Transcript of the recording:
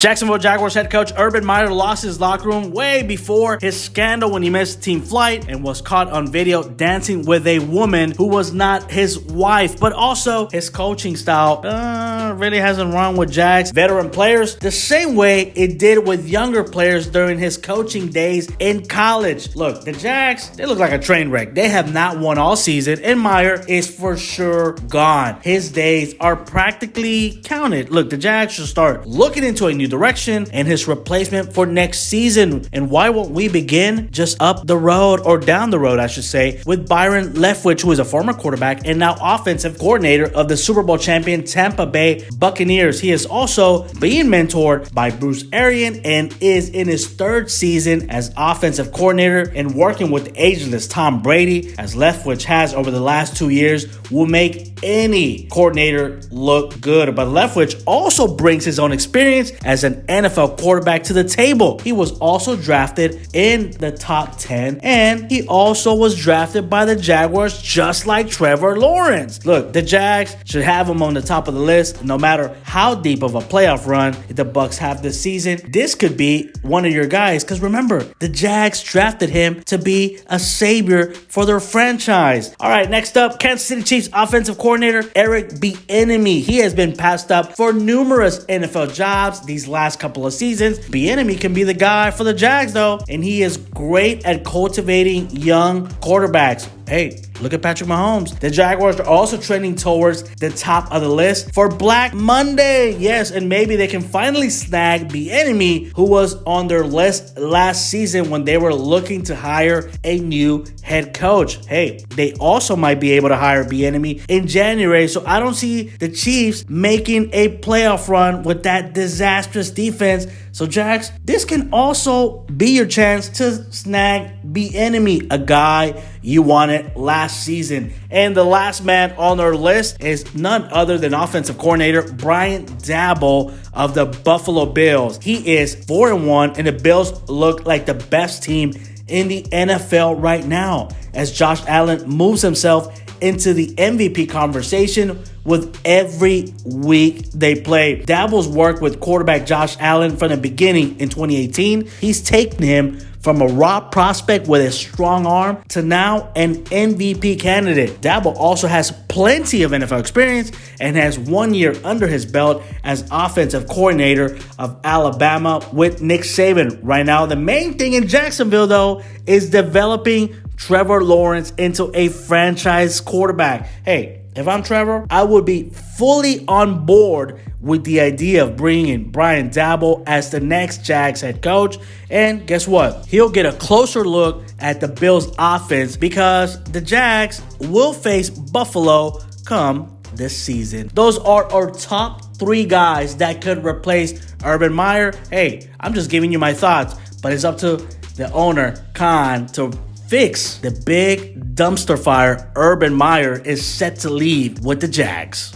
Jacksonville Jaguars head coach Urban Meyer lost his locker room way before his scandal when he missed team flight and was caught on video dancing with a woman who was not his wife. But also, his coaching style really hasn't run with Jags veteran players the same way it did with younger players during his coaching days in college. Look, the Jags, they look like a train wreck. They have not won all season, and Meyer is for sure gone. His days are practically counted. Look, the Jags should start looking into a new direction and his replacement for next season. And why won't we begin just up the road, or down the road I should say, with Byron Leftwich, who is a former quarterback and now offensive coordinator of the Super Bowl champion Tampa Bay Buccaneers. He is also being mentored by Bruce Arians and is in his third season as offensive coordinator and working with ageless Tom Brady, as Leftwich has over the last 2 years, will make any coordinator look good. But Leftwich also brings his own experience as an NFL quarterback to the table. He was also drafted in the top 10, and he also was drafted by the Jaguars just like Trevor Lawrence. Look, the Jags should have him on the top of the list no matter how deep of a playoff run the Bucs have this season. This could be one of your guys, because remember, the Jags drafted him to be a savior for their franchise. All right, next up, Kansas City Chiefs offensive coordinator Eric Bieniemy. He has been passed up for numerous NFL jobs these last couple of seasons. Bieniemy can be the guy for the Jags though, and he is great at cultivating young quarterbacks. Hey, look at Patrick Mahomes. The Jaguars are also trending towards the top of the list for Black Monday. Yes, and maybe they can finally snag Bieniemy, who was on their list last season when they were looking to hire a new head coach. Hey, they also might be able to hire Bieniemy in January, so I don't see the Chiefs making a playoff run with that disastrous defense. So Jags, this can also be your chance to snag Bieniemy, a guy you wanted last season. And the last man on our list is none other than offensive coordinator Brian Daboll of the Buffalo Bills. He is 4-1, and the Bills look like the best team in the NFL right now, as Josh Allen moves himself into the MVP conversation with every week they play. Daboll's worked with quarterback Josh Allen from the beginning in 2018. He's taken him from a raw prospect with a strong arm to now an MVP candidate. Daboll also has plenty of NFL experience and has 1 year under his belt as offensive coordinator of Alabama with Nick Saban. Right now, the main thing in Jacksonville, though, is developing Trevor Lawrence into a franchise quarterback. Hey, if I'm Trevor, I would be fully on board with the idea of bringing in Brian Daboll as the next Jags head coach. And guess what? He'll get a closer look at the Bills' offense, because the Jags will face Buffalo come this season. Those are our top 3 guys that could replace Urban Meyer. Hey, I'm just giving you my thoughts, but it's up to the owner, Khan, to fix the big dumpster fire Urban Meyer is set to leave with the Jags.